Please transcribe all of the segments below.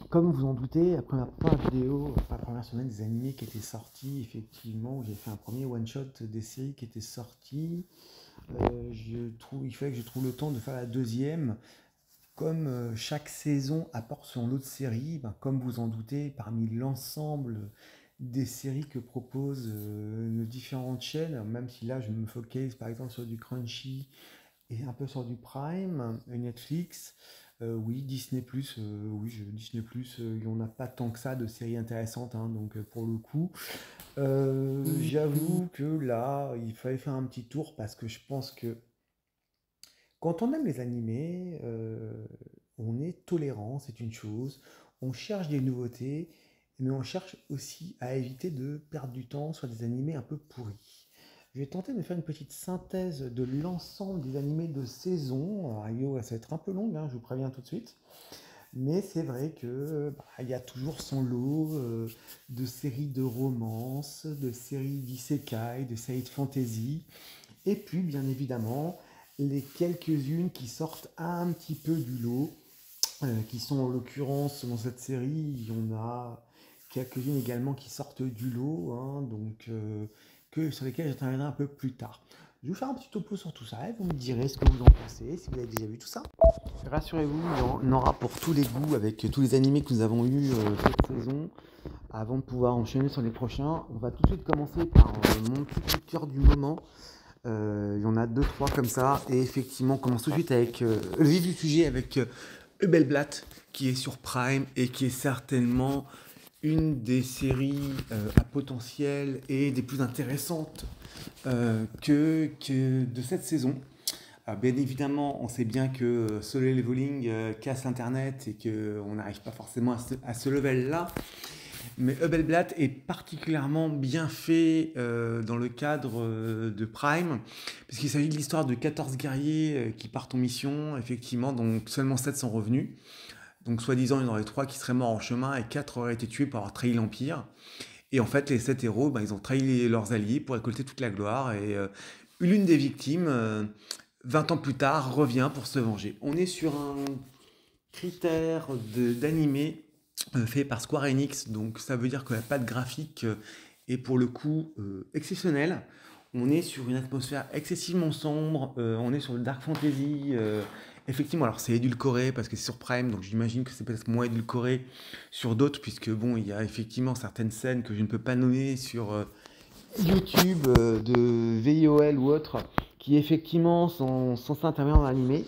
Comme vous en doutez, après ma première vidéo, enfin, la première semaine des animés qui étaient sortis, effectivement, j'ai fait un premier one-shot des séries qui étaient sorties. Il fallait que je trouve le temps de faire la deuxième. Comme chaque saison apporte son lot de séries, ben, comme vous en doutez, parmi l'ensemble des séries que proposent nos différentes chaînes, même si là je me focalise par exemple sur du Crunchy et un peu sur du Prime, Netflix, oui, Disney+, Disney+, il n'y en a pas tant que ça de séries intéressantes, hein, donc pour le coup, j'avoue que là, il fallait faire un petit tour parce que je pense que quand on aime les animés, on est tolérant, c'est une chose, on cherche des nouveautés, mais on cherche aussi à éviter de perdre du temps sur des animés un peu pourris. Je vais tenter de faire une petite synthèse de l'ensemble des animés de saison. Alors, ça va être un peu long, hein, je vous préviens tout de suite. Mais c'est vrai que il y a toujours son lot de séries de romance, de séries d'isekai, de séries de fantasy. Et puis, bien évidemment, les quelques-unes qui sortent un petit peu du lot, qui sont en l'occurrence dans cette série, il y en a quelques-unes également qui sortent du lot, hein, sur lesquelles j'interviendrai un peu plus tard. Je vais vous faire un petit topo sur tout ça et vous me direz ce que vous en pensez, si vous avez déjà vu tout ça. Rassurez-vous, il y en aura pour tous les goûts avec tous les animés que nous avons eus cette saison. Avant de pouvoir enchaîner sur les prochains, on va tout de suite commencer par mon petit coup de cœur du moment. Il y en a deux, trois comme ça. Et effectivement, on commence tout de suite avec le vif du sujet avec Hubelblatt, qui est sur Prime et qui est certainement une des séries à potentiel et des plus intéressantes que de cette saison. Bien évidemment, on sait bien que Solo Leveling casse Internet et qu'on n'arrive pas forcément à ce level-là. Mais Hubelblatt est particulièrement bien fait dans le cadre de Prime, puisqu'il s'agit de l'histoire de 14 guerriers qui partent en mission, effectivement, donc seulement 7 sont revenus. Donc soi-disant, il y en aurait 3 qui seraient morts en chemin et 4 auraient été tués pour avoir trahi l'Empire. Et en fait, les 7 héros, ben, ils ont trahi leurs alliés pour récolter toute la gloire. Et l'une des victimes, 20 ans plus tard, revient pour se venger. On est sur un critère d'animé fait par Square Enix, donc ça veut dire que la patte graphique est pour le coup exceptionnelle. On est sur une atmosphère excessivement sombre, on est sur le dark fantasy. Effectivement, alors c'est édulcoré parce que c'est sur Prime, donc j'imagine que c'est peut-être moins édulcoré sur d'autres, puisque bon, il y a effectivement certaines scènes que je ne peux pas nommer sur YouTube de VIOL ou autres, qui effectivement sont censés intervenir dans l'animé.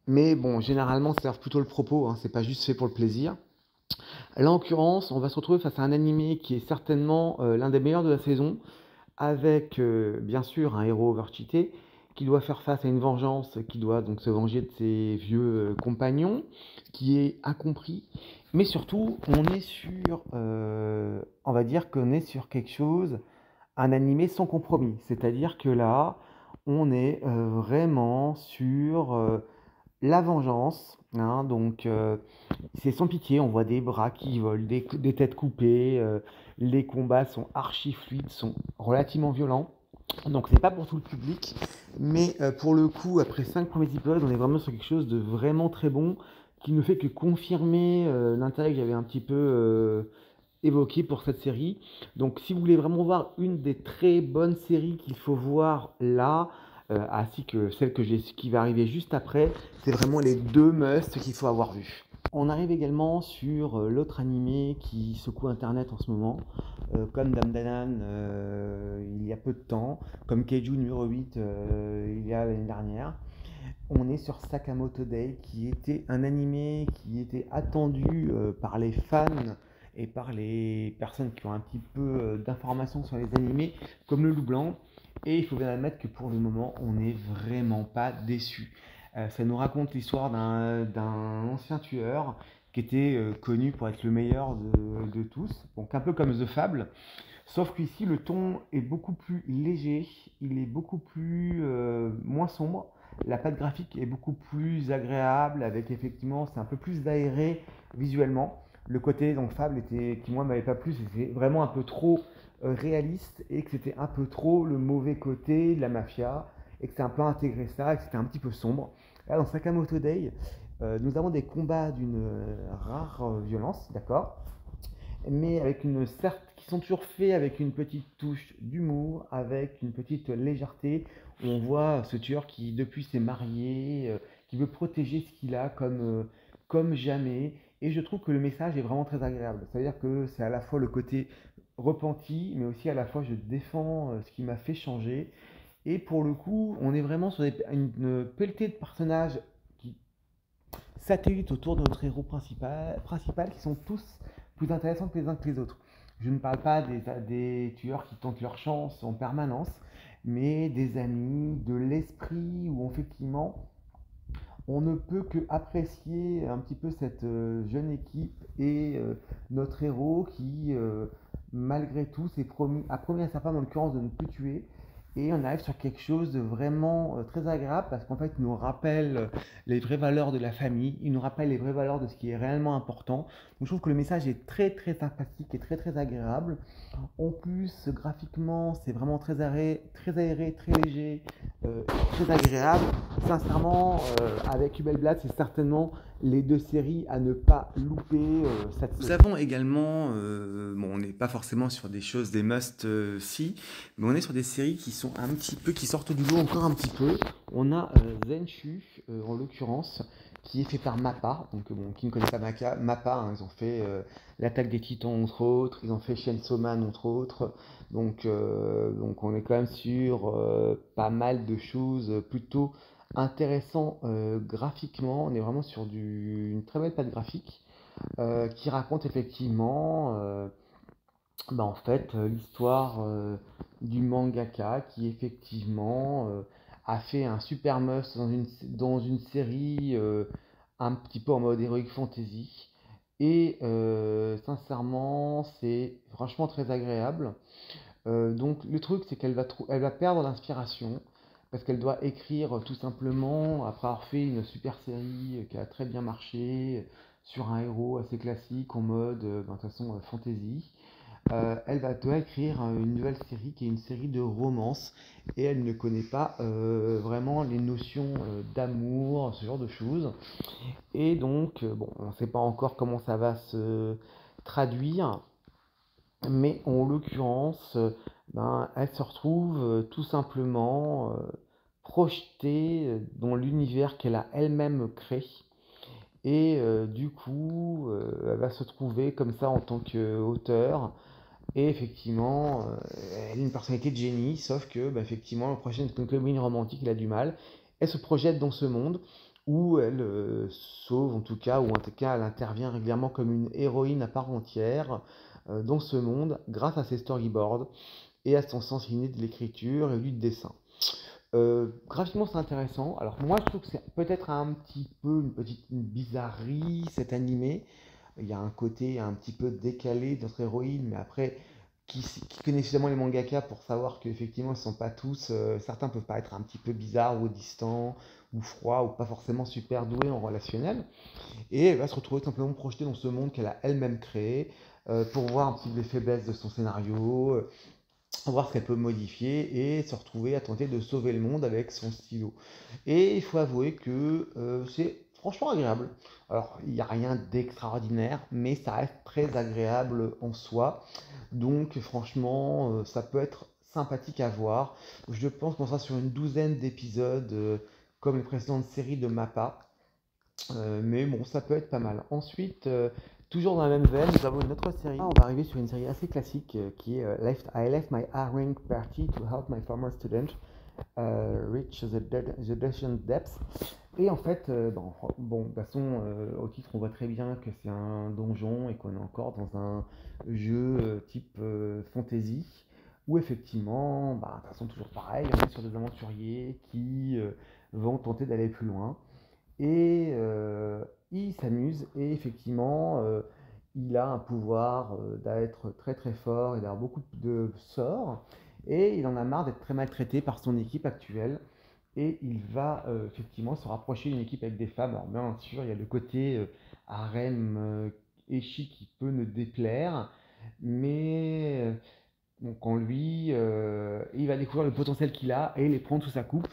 Mais bon, généralement, ça sert plutôt le propos, hein, c'est pas juste fait pour le plaisir. Là, en l'occurrence, on va se retrouver face à un animé qui est certainement l'un des meilleurs de la saison, avec bien sûr un héros overcheaté qui doit faire face à une vengeance, qui doit donc se venger de ses vieux compagnons, qui est incompris. Mais surtout, on va dire qu'on est sur quelque chose, un animé sans compromis. C'est-à-dire que là, on est vraiment sur la vengeance, hein, donc c'est sans pitié, on voit des bras qui volent, des têtes coupées, les combats sont archi fluides, sont relativement violents. Donc c'est pas pour tout le public, mais pour le coup, après 5 premiers épisodes, on est vraiment sur quelque chose de vraiment très bon, qui ne fait que confirmer l'intérêt que j'avais un petit peu évoqué pour cette série. Donc si vous voulez vraiment voir une des très bonnes séries qu'il faut voir là, ainsi que celle qui va arriver juste après, c'est vraiment les deux musts qu'il faut avoir vus. On arrive également sur l'autre animé qui secoue internet en ce moment, comme Damdanan il y a peu de temps, comme Keiju numéro 8 il y a l'année dernière. On est sur Sakamoto Day, qui était un animé qui était attendu par les fans et par les personnes qui ont un petit peu d'informations sur les animés, comme le Loup Blanc. Et il faut bien admettre que pour le moment, on n'est vraiment pas déçu. Ça nous raconte l'histoire d'un ancien tueur qui était connu pour être le meilleur de tous, donc un peu comme The Fable. Sauf qu'ici, le ton est beaucoup plus léger, il est beaucoup plus moins sombre. La patte graphique est beaucoup plus agréable, avec effectivement, c'est un peu plus aéré visuellement. Le côté dans Fable qui moi m'avait pas plu, c'était vraiment un peu trop réaliste et que c'était un peu trop le mauvais côté de la mafia et que c'était un peu intégré ça et que c'était un petit peu sombre. Là, dans Sakamoto Day, Nous avons des combats d'une rare violence, d'accord? Mais avec une certes qui sont toujours faits avec une petite touche d'humour, avec une petite légèreté. On voit ce tueur qui depuis s'est marié, qui veut protéger ce qu'il a comme jamais. Et je trouve que le message est vraiment très agréable. C'est-à-dire que c'est à la fois le côté repenti, mais aussi à la fois je défends ce qui m'a fait changer. Et pour le coup, on est vraiment sur une pelletée de personnages qui satellites autour de notre héros principal qui sont tous plus intéressants que les uns que les autres. Je ne parle pas des tueurs qui tentent leur chance en permanence, mais des amis, de l'esprit où effectivement on ne peut que apprécier un petit peu cette jeune équipe et notre héros qui, malgré tout, a promis à sa femme, en l'occurrence, de ne plus tuer. Et on arrive sur quelque chose de vraiment très agréable parce qu'en fait, il nous rappelle les vraies valeurs de la famille, il nous rappelle les vraies valeurs de ce qui est réellement important. Donc, je trouve que le message est très très sympathique et très très agréable. En plus, graphiquement, c'est vraiment très aéré, très léger, très agréable. Sincèrement, avec Hubelblatt, c'est certainement les deux séries à ne pas louper cette Nous saison. avons également, bon, on n'est pas forcément sur des choses, des must-see, mais on est sur des séries qui sont un petit peu, qui sortent du lot encore un petit peu. On a Zenshu, en l'occurrence, qui est fait par Mappa. Donc, bon, qui ne connaît pas Mappa, hein, ils ont fait l'Attaque des Titans, entre autres. Ils ont fait Chainsaw Man, entre autres. Donc on est quand même sur pas mal de choses plutôt intéressantes graphiquement. On est vraiment sur une très belle patte graphique qui raconte effectivement en fait, l'histoire du mangaka qui effectivement a fait un super must dans une série un petit peu en mode heroic fantasy. Et sincèrement, c'est franchement très agréable. Donc le truc, c'est elle va perdre l'inspiration parce qu'elle doit écrire tout simplement, après avoir fait une super série qui a très bien marché, sur un héros assez classique en mode, de toute façon, fantasy. Doit écrire une nouvelle série qui est une série de romances et elle ne connaît pas vraiment les notions d'amour, ce genre de choses. Et donc, bon, on ne sait pas encore comment ça va se traduire, mais en l'occurrence, elle se retrouve tout simplement projetée dans l'univers qu'elle a elle-même créé. Et du coup, elle va se trouver comme ça en tant qu'auteur et effectivement, elle a une personnalité de génie, sauf que, effectivement, la prochaine comédie romantique, elle a du mal. Elle se projette dans ce monde où elle sauve, en tout cas, ou en tout cas, elle intervient régulièrement comme une héroïne à part entière dans ce monde grâce à ses storyboards et à son sens inné de l'écriture et du dessin. Graphiquement, c'est intéressant. Alors, moi, je trouve que c'est peut-être un petit peu une bizarrerie, cet animé. Il y a un côté un petit peu décalé de notre héroïne, mais après, qui connaît suffisamment les mangaka pour savoir qu'effectivement, ils ne sont pas tous. Certains peuvent paraître un petit peu bizarres ou distants ou froids ou pas forcément super doués en relationnel. Et elle va se retrouver simplement projetée dans ce monde qu'elle a elle-même créé pour voir un petit peu les faiblesses de son scénario, voir ce qu'elle peut modifier et se retrouver à tenter de sauver le monde avec son stylo. Et il faut avouer que c'est franchement agréable. Alors, il n'y a rien d'extraordinaire, mais ça reste très agréable en soi. Donc, franchement, ça peut être sympathique à voir. Je pense qu'on sera sur une douzaine d'épisodes, comme les précédentes séries de Mappa. Mais bon, ça peut être pas mal. Ensuite, toujours dans la même veine, nous avons une autre série. On va arriver sur une série assez classique qui est I left my A-Ring party to help my former student reach the Destined Depths. Et en fait, de toute façon, au titre, on voit très bien que c'est un donjon et qu'on est encore dans un jeu type fantasy, où effectivement, de toute façon, toujours pareil, on est sur des aventuriers qui vont tenter d'aller plus loin. Et il s'amuse et effectivement, il a un pouvoir d'être très très fort et d'avoir beaucoup de sorts. Et il en a marre d'être très maltraité par son équipe actuelle. Et il va effectivement se rapprocher d'une équipe avec des femmes. Alors bien sûr, il y a le côté harem Eshi qui peut ne déplaire. Mais donc en lui, il va découvrir le potentiel qu'il a et les prendre sous sa coupe.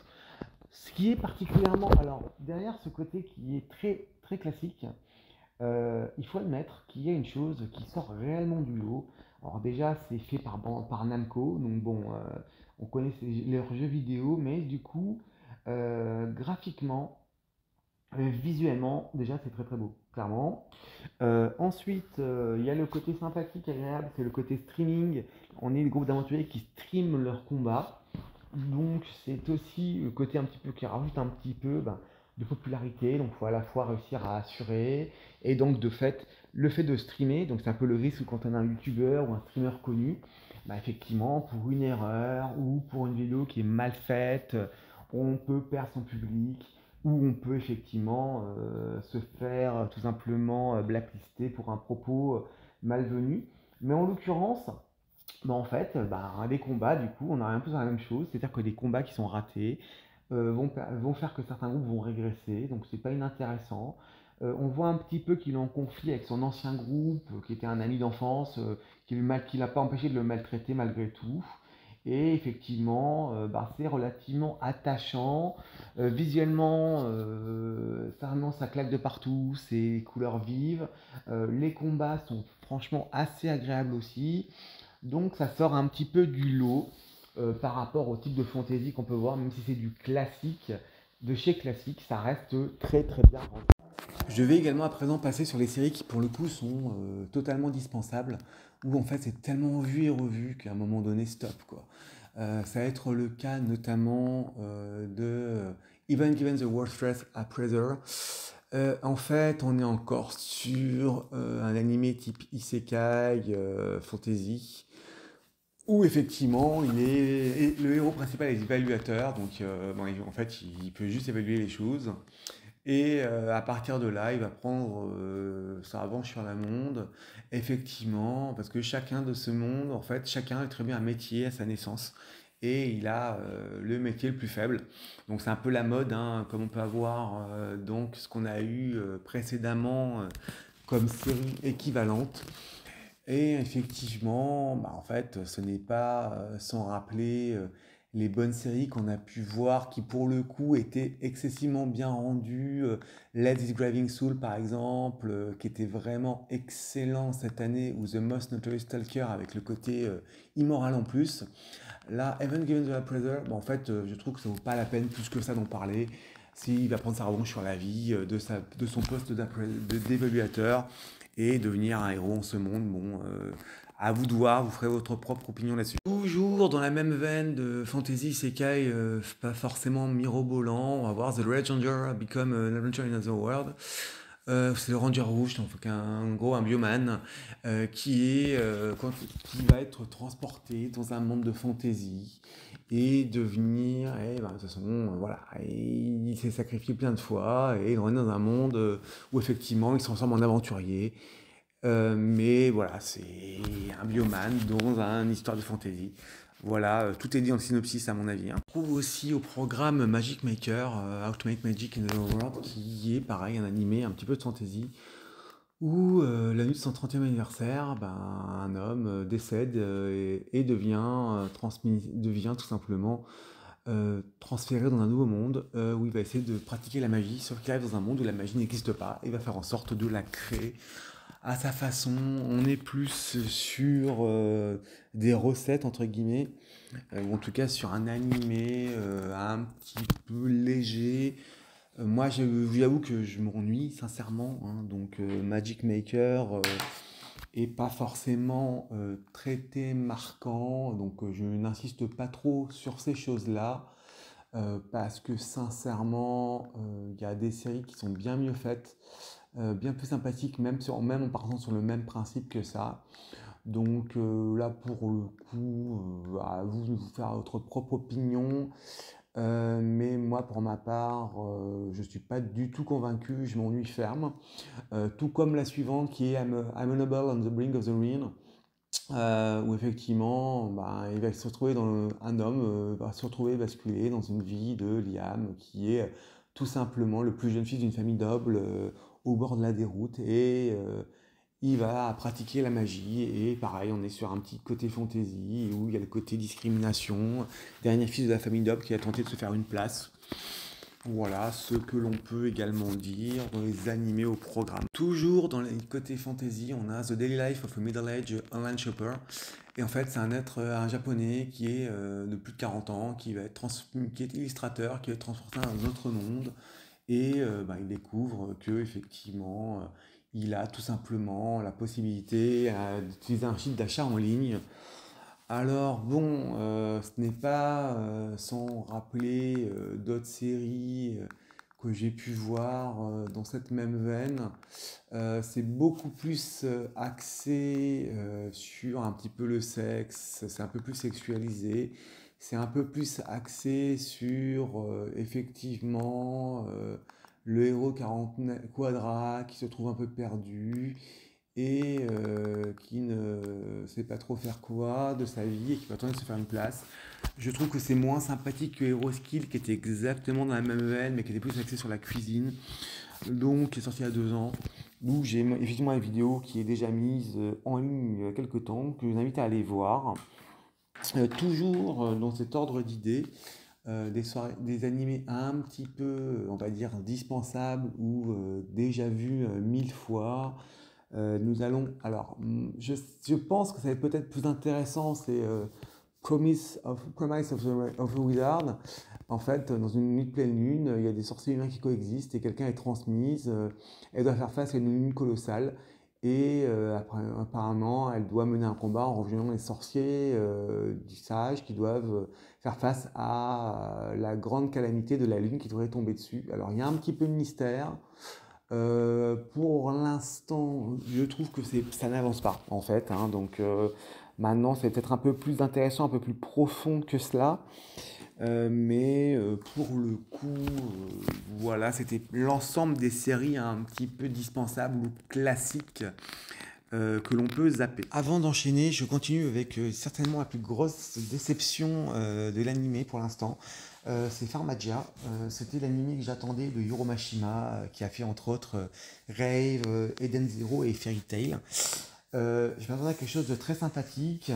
Ce qui est particulièrement, alors derrière ce côté qui est très très classique, il faut admettre qu'il y a une chose qui sort réellement du lot. Alors déjà, c'est fait par Namco, donc bon, on connaît leurs jeux vidéo, mais du coup, graphiquement, visuellement, déjà, c'est très très beau, clairement. Ensuite, il y a le côté sympathique, agréable, c'est le côté streaming. On est des groupes d'aventuriers qui streament leurs combats. Donc c'est aussi le côté un petit peu qui rajoute un petit peu de popularité. Donc il faut à la fois réussir à assurer. Et donc de fait, le fait de streamer, donc c'est un peu le risque quand on a un youtubeur ou un streamer connu, effectivement, pour une erreur ou pour une vidéo qui est mal faite, on peut perdre son public ou on peut effectivement se faire tout simplement blacklister pour un propos malvenu. Mais en l'occurrence, en fait, les combats, du coup, on a un peu la même chose, c'est-à-dire que des combats qui sont ratés vont faire que certains groupes vont régresser, donc c'est pas inintéressant. On voit un petit peu qu'il est en conflit avec son ancien groupe, qui était un ami d'enfance, qui l'a pas empêché de le maltraiter malgré tout. Et effectivement, c'est relativement attachant. Visuellement, ça claque de partout, c'est couleurs vives. Les combats sont franchement assez agréables aussi. Donc ça sort un petit peu du lot par rapport au type de fantasy qu'on peut voir, même si c'est du classique, de chez classique, ça reste très très bien rendu. Je vais également à présent passer sur les séries qui pour le coup sont totalement dispensables, où en fait c'est tellement vu et revu qu'à un moment donné stop quoi. Ça va être le cas notamment de Even Given the World Stress Appraiser. En fait, on est encore sur un animé type Isekai fantasy, où effectivement le héros principal est évaluateur, donc en fait il peut juste évaluer les choses. Et à partir de là, il va prendre sa revanche sur le monde, effectivement, parce que chacun de ce monde, en fait, chacun attribue un métier à sa naissance. Et il a le métier le plus faible. Donc c'est un peu la mode, hein, comme on peut avoir donc ce qu'on a eu précédemment comme série équivalente. Et effectivement, en fait, ce n'est pas sans rappeler les bonnes séries qu'on a pu voir qui, pour le coup, étaient excessivement bien rendues. Let's is Driving Soul, par exemple, qui était vraiment excellent cette année, ou The Most Notorious Stalker avec le côté immoral en plus. Là, Even Given the Appraiser, en fait, je trouve que ça vaut pas la peine plus que ça d'en parler. S'il va prendre sa revanche sur la vie de son poste d'évaluateur et devenir un héros en ce monde. Bon, à vous de voir, vous ferez votre propre opinion là-dessus. Toujours dans la même veine de fantasy Sekai, pas forcément mirobolant, on va voir The Ranger Become an Adventure in Another World. C'est le Ranger Rouge, donc un gros un bioman qui va être transporté dans un monde de fantasy et devenir, de toute façon, voilà, et il s'est sacrifié plein de fois et il est dans un monde où effectivement il se transforme en aventurier. Mais voilà, c'est un bioman dans une histoire de fantasy. Voilà, tout est dit dans le synopsis à mon avis, hein. On trouve aussi au programme Magic Maker, How to Make Magic in the World, qui est pareil, un animé un petit peu de fantasy, où la nuit de son 30e anniversaire, un homme décède et devient tout simplement transféré dans un nouveau monde où il va essayer de pratiquer la magie, sauf qu'il arrive dans un monde où la magie n'existe pas, et il va faire en sorte de la créer à sa façon. On est plus sur des recettes, entre guillemets, ou en tout cas sur un animé un petit peu léger. Moi, j'avoue que je m'ennuie, sincèrement, hein. Donc, Magic Maker est pas forcément traité marquant, donc je n'insiste pas trop sur ces choses-là. Parce que sincèrement, il y a des séries qui sont bien mieux faites, bien plus sympathiques, même en partant sur le même principe que ça. Donc là, pour le coup, à vous de vous faire votre propre opinion. Mais moi, pour ma part, je ne suis pas du tout convaincu, je m'ennuie ferme. Tout comme la suivante qui est I'm Unable on the Brink of the Ruin, où effectivement, il va se retrouver un homme va se retrouver basculé dans une vie de Liam, qui est tout simplement le plus jeune fils d'une famille noble au bord de la déroute, et il va pratiquer la magie, et pareil, on est sur un petit côté fantasy, où il y a le côté discrimination, dernier fils de la famille noble qui a tenté de se faire une place. Voilà ce que l'on peut également dire dans les animés au programme. Toujours dans les côtés fantasy, on a The Daily Life of a Middle-aged Online Shopper. Et en fait, c'est un japonais qui est de plus de 40 ans, qui est illustrateur, qui va être transporté dans un autre monde. Et il découvre que effectivement, il a tout simplement la possibilité d'utiliser un site d'achat en ligne. Alors bon, ce n'est pas sans rappeler d'autres séries que j'ai pu voir dans cette même veine. C'est beaucoup plus axé sur un petit peu le sexe, c'est un peu plus sexualisé, c'est un peu plus axé sur effectivement le héros 40 quadra qui se trouve un peu perdu et qui ne sait pas trop faire quoi de sa vie et qui va tenter de se faire une place. Je trouve que c'est moins sympathique que Hero Skill qui était exactement dans la même veine mais qui était plus axé sur la cuisine. Donc, qui est sorti il y a 2 ans, où j'ai effectivement une vidéo qui est déjà mise en ligne il y a quelques temps, que je vous invite à aller voir. Toujours dans cet ordre d'idées, des animés un petit peu, on va dire, dispensables ou déjà vus 1000 fois. Je pense que ça va être peut-être plus intéressant, c'est Promise of the Wizard. En fait, dans une nuit de pleine lune, il y a des sorciers humains qui coexistent et quelqu'un est transmise. Elle doit faire face à une lune colossale. Et apparemment, elle doit mener un combat en rejoignant les sorciers du sage qui doivent faire face à la grande calamité de la lune qui devrait tomber dessus. Alors, il y a un petit peu de mystère. Pour l'instant, je trouve que ça n'avance pas en fait, hein. Donc maintenant, c'est peut-être un peu plus intéressant, un peu plus profond que cela. Mais pour le coup, voilà, c'était l'ensemble des séries un petit peu dispensables ou classiques que l'on peut zapper. Avant d'enchaîner, je continue avec certainement la plus grosse déception de l'animé pour l'instant. C'est Pharmagia. C'était l'animé que j'attendais de Yuro Mashima, qui a fait entre autres Rave, Eden Zero et Fairy Tail. Je m'attendais à quelque chose de très sympathique.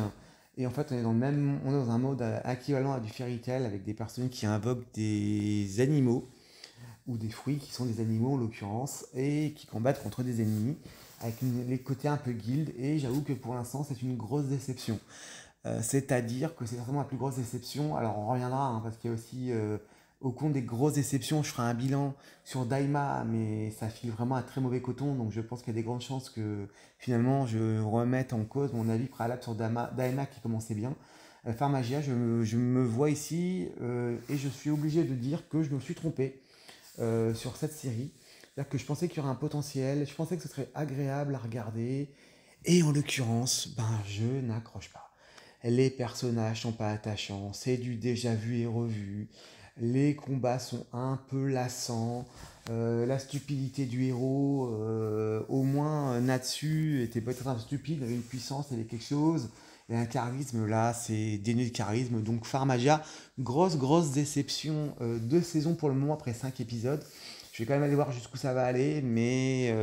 Et en fait, on est dans un mode équivalent à du Fairy Tail avec des personnes qui invoquent des animaux ou des fruits qui sont des animaux en l'occurrence et qui combattent contre des ennemis avec les côtés un peu guild. Et j'avoue que pour l'instant, c'est une grosse déception. C'est-à-dire que c'est certainement la plus grosse déception. Alors on reviendra, hein, parce qu'il y a aussi, au compte des grosses déceptions, je ferai un bilan sur Daima, mais ça file vraiment un très mauvais coton, donc je pense qu'il y a des grandes chances que finalement je remette en cause mon avis préalable sur Daima qui commençait bien. Pharmagia, je me vois ici et je suis obligé de dire que je me suis trompé sur cette série. C'est-à-dire que je pensais qu'il y aurait un potentiel, je pensais que ce serait agréable à regarder, et en l'occurrence, je n'accroche pas. Les personnages sont pas attachants, c'est du déjà vu et revu. Les combats sont un peu lassants. La stupidité du héros, au moins Natsu était peut-être un peu stupide, il avait une puissance, il avait quelque chose. Et un charisme, là, c'est dénué de charisme. Donc Pharmagia, grosse déception. 2 saisons pour le moment après 5 épisodes. Je vais quand même aller voir jusqu'où ça va aller, mais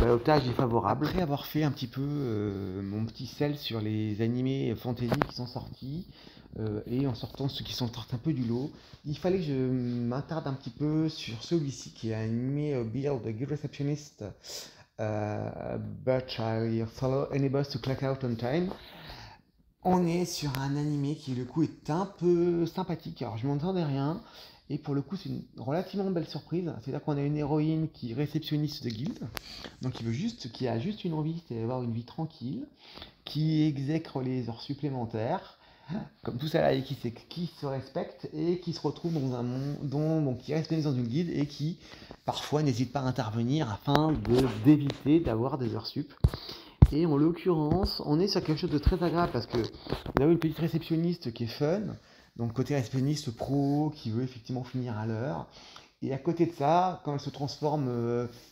l'otage est favorable. Après avoir fait un petit peu mon petit sel sur les animés fantasy qui sont sortis, et en sortant ceux qui sont sortis un peu du lot, il fallait que je m'attarde un petit peu sur celui-ci qui est animé Build the Good Receptionist, but I follow any bus to clock out on time. On est sur un animé qui, le coup, est un peu sympathique. Alors, je m'entendais rien. Et pour le coup, c'est une relativement belle surprise. C'est-à-dire qu'on a une héroïne qui est réceptionniste de guilde. Donc, qui a juste une envie, c'est d'avoir une vie tranquille. Qui exècre les heures supplémentaires. Comme tout salarié qui se respecte et qui se retrouve dans un monde, donc qui reste dans une guilde et qui, parfois, n'hésite pas à intervenir afin d'éviter d'avoir des heures sup. Et en l'occurrence, on est sur quelque chose de très agréable parce que vous avez une petite réceptionniste qui est fun, donc côté réceptionniste pro qui veut effectivement finir à l'heure. Et à côté de ça, quand elle se transforme,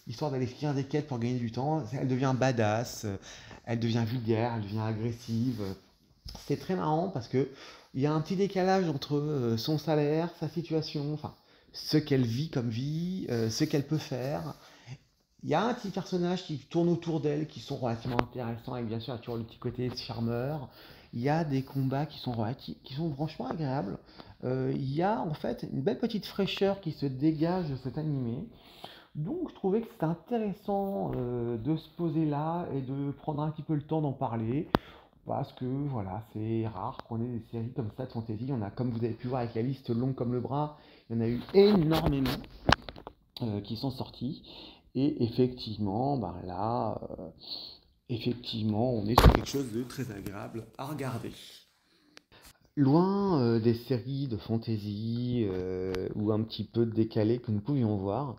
histoire d'aller finir des quêtes pour gagner du temps, elle devient badass, elle devient vulgaire, elle devient agressive. C'est très marrant parce que il y a un petit décalage entre son salaire, sa situation, enfin ce qu'elle vit comme vie, ce qu'elle peut faire. Il y a un petit personnage qui tourne autour d'elle, qui sont relativement intéressants, et bien sûr, il y a toujours le petit côté charmeur. Il y a des combats qui sont franchement agréables. il y a en fait une belle petite fraîcheur qui se dégage de cet animé. Donc je trouvais que c'était intéressant de se poser là et de prendre un petit peu le temps d'en parler. Parce que voilà, c'est rare qu'on ait des séries comme ça de fantasy. On a, comme vous avez pu voir avec la liste longue comme le bras, il y en a eu énormément qui sont sortis. Et effectivement, bah là, effectivement, on est sur quelque chose de très agréable à regarder. Loin des séries de fantasy ou un petit peu décalées que nous pouvions voir,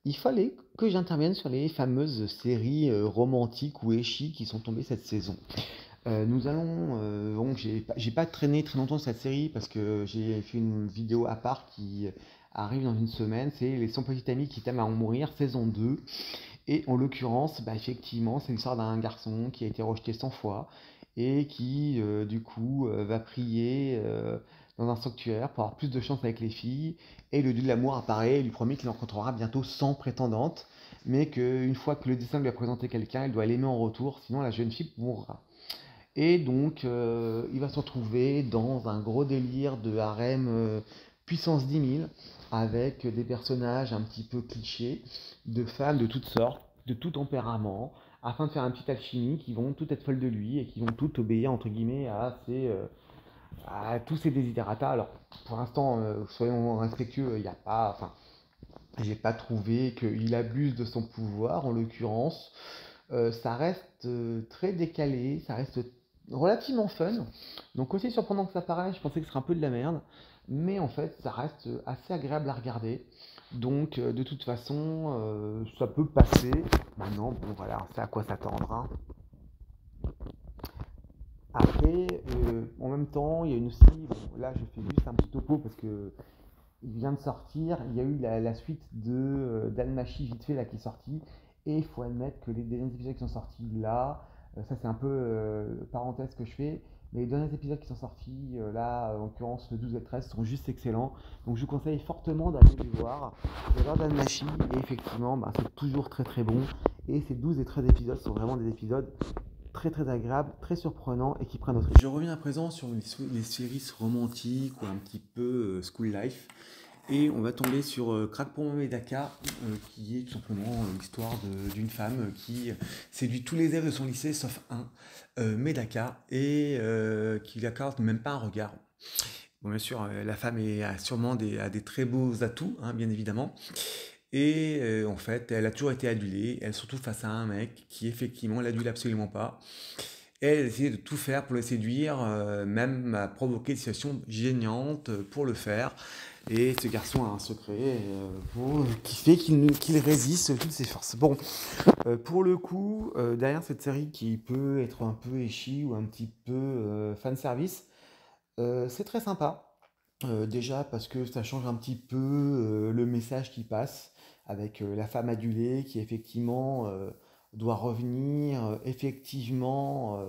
il fallait que j'intervienne sur les fameuses séries romantiques ou échi qui sont tombées cette saison. Nous allons, bon, j'ai pas traîné très longtemps sur cette série parce que j'ai fait une vidéo à part qui arrive dans une semaine. C'est Les 100 petites amies qui t'aiment à en mourir, saison 2. Et en l'occurrence, bah, effectivement, c'est l'histoire d'un garçon qui a été rejeté 100 fois et qui, du coup, va prier dans un sanctuaire pour avoir plus de chance avec les filles. Et le dieu de l'amour apparaît et lui promet qu'il rencontrera bientôt 100 prétendantes, mais qu'une fois que le destin lui a présenté quelqu'un, il doit l'aimer en retour, sinon la jeune fille mourra. Et donc, il va se retrouver dans un gros délire de harem puissance 10 000, avec des personnages un petit peu clichés, de femmes de toutes sortes, de tout tempérament, afin de faire un petit alchimie qui vont toutes être folles de lui et qui vont toutes obéir, entre guillemets, à tous ses desiderata. Alors, pour l'instant, soyons respectueux, il n'y a pas, enfin, j'ai pas trouvé qu'il abuse de son pouvoir, en l'occurrence. Ça reste très décalé, ça reste relativement fun. Donc aussi surprenant que ça paraisse, je pensais que ce serait un peu de la merde. Mais en fait, ça reste assez agréable à regarder. Donc de toute façon, ça peut passer. Maintenant, bon voilà, c'est à quoi s'attendre, hein. Après, en même temps, il y a une aussi, bon, là je fais juste un petit topo parce que il vient de sortir, il y a eu la suite de d'Almachi vite fait là qui est sortie, et il faut admettre que les derniers épisodes qui sont sortis là, ça c'est un peu parenthèse que je fais, mais les derniers épisodes qui sont sortis là, en l'occurrence le 12 et le 13, sont juste excellents, donc je vous conseille fortement d'aller les voir. J'adore d'Almachi, et effectivement bah, c'est toujours très très bon, et ces 12 et 13 épisodes sont vraiment des épisodes très très agréables, très surprenants, et qui prennent notre... Je reviens à présent sur les séries romantiques ou un petit peu school life. Et on va tomber sur Crack pour Medaka, qui est tout simplement l'histoire d'une femme qui séduit tous les élèves de son lycée, sauf un, Medaka, et qui lui accorde même pas un regard. Bon, bien sûr, la femme a sûrement a des très beaux atouts, hein, bien évidemment. Et en fait, elle a toujours été adulée, elle se retrouve face à un mec qui effectivement l'adule absolument pas. Elle essaie de tout faire pour le séduire, même à provoquer des situations gênantes pour le faire. Et ce garçon a un secret qui fait qu'il résiste toutes ses forces. Bon, pour le coup, derrière cette série qui peut être un peu échi ou un petit peu fanservice, c'est très sympa. Déjà parce que ça change un petit peu le message qui passe avec la femme adulée qui effectivement doit revenir effectivement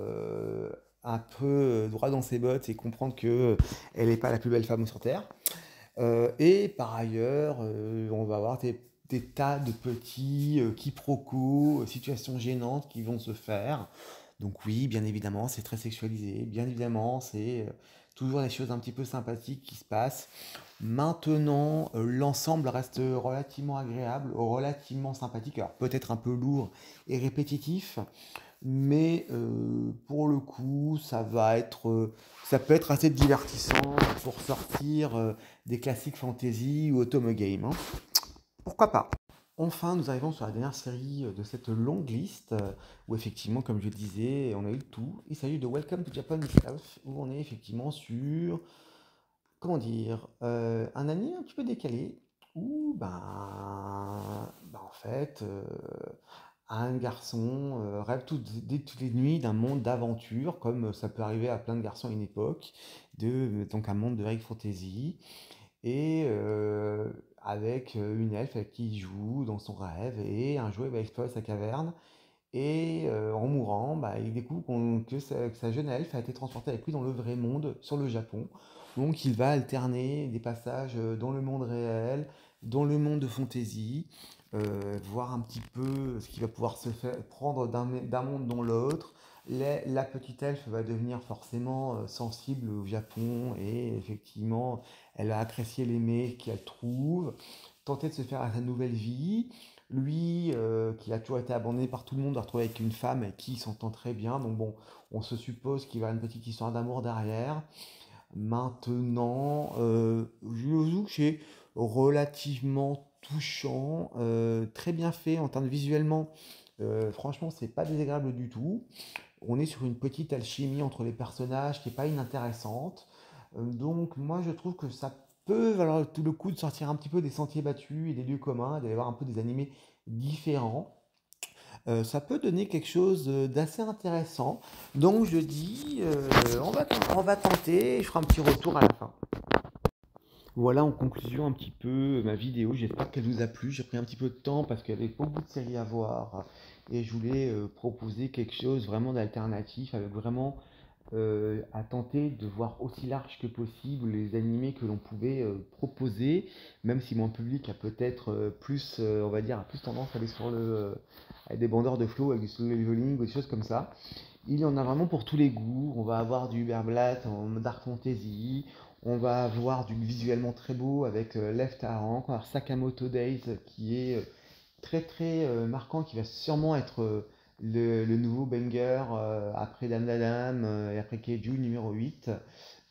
un peu droit dans ses bottes et comprendre que elle n'est pas la plus belle femme sur Terre. Et par ailleurs, on va avoir des tas de petits quiproquos, situations gênantes qui vont se faire. Donc oui, bien évidemment, c'est très sexualisé. Bien évidemment, c'est toujours des choses un petit peu sympathiques qui se passent. Maintenant, l'ensemble reste relativement agréable, relativement sympathique. Alors peut-être un peu lourd et répétitif, mais pour le coup, ça peut être assez divertissant pour sortir des classiques fantasy ou automobile game, hein. Pourquoi pas? Enfin, nous arrivons sur la dernière série de cette longue liste, où effectivement, comme je le disais, on a eu le tout. Il s'agit de Welcome to Japan itself, où on est effectivement sur, comment dire, un anime un petit peu décalé, où, en fait, un garçon rêve toutes les nuits d'un monde d'aventure, comme ça peut arriver à plein de garçons à une époque, donc un monde de High Fantasy, et avec une elfe avec qui il joue dans son rêve, et un jour il va explorer sa caverne, et en mourant, bah, il découvre que sa jeune elfe a été transportée avec lui dans le vrai monde, sur le Japon. Donc il va alterner des passages dans le monde réel, dans le monde de fantasy, voir un petit peu ce qui va pouvoir se faire, prendre d'un monde dans l'autre, La petite elfe va devenir forcément sensible au Japon et effectivement, elle va apprécier les mets qu'elle trouve, tenter de se faire à sa nouvelle vie. Lui, qui a toujours été abandonné par tout le monde, va retrouver avec une femme avec qui il s'entend très bien. Donc bon, on se suppose qu'il va y avoir une petite histoire d'amour derrière. Maintenant, Jules est relativement touchant, très bien fait en termes de visuellement. Franchement, c'est pas désagréable du tout. On est sur une petite alchimie entre les personnages qui est pas inintéressante. Donc moi je trouve que ça peut valoir tout le coup de sortir un petit peu des sentiers battus et des lieux communs, d'aller voir un peu des animés différents. Ça peut donner quelque chose d'assez intéressant. Donc je dis, on va tenter et je ferai un petit retour à la fin. Voilà en conclusion un petit peu ma vidéo. J'espère qu'elle vous a plu. J'ai pris un petit peu de temps parce qu'il y avait beaucoup de séries à voir et je voulais proposer quelque chose vraiment d'alternatif avec vraiment à tenter de voir aussi large que possible les animés que l'on pouvait proposer, même si mon public a peut-être plus, on va dire, a plus tendance à aller sur avec des bandeurs de flow, avec du solo leveling ou des choses comme ça. Il y en a vraiment pour tous les goûts. On va avoir du Uber Blatt en Dark Fantasy. On va avoir du visuellement très beau avec Left Arank. On va avoir Sakamoto Days qui est très très marquant, qui va sûrement être le nouveau banger après Dame Dame et après Keiju numéro 8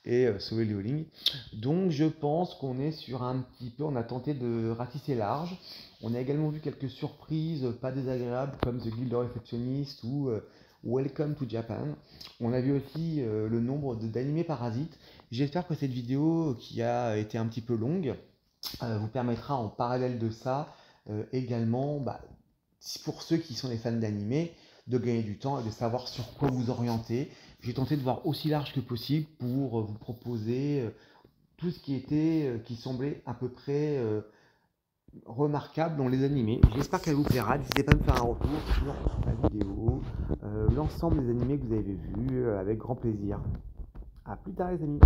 et Solo Leveling. Donc je pense qu'on est sur un petit peu, on a tenté de ratisser large. On a également vu quelques surprises pas désagréables comme The Guild of Receptionist ou Welcome to Japan. On a vu aussi le nombre d'animés parasites. J'espère que cette vidéo qui a été un petit peu longue vous permettra en parallèle de ça également, pour ceux qui sont des fans d'animé, de gagner du temps et de savoir sur quoi vous orienter. J'ai tenté de voir aussi large que possible pour vous proposer tout ce qui était, qui semblait à peu près remarquable dans les animés. J'espère qu'elle vous plaira. N'hésitez pas à me faire un retour sur la vidéo, l'ensemble des animés que vous avez vus avec grand plaisir. A plus tard les amis.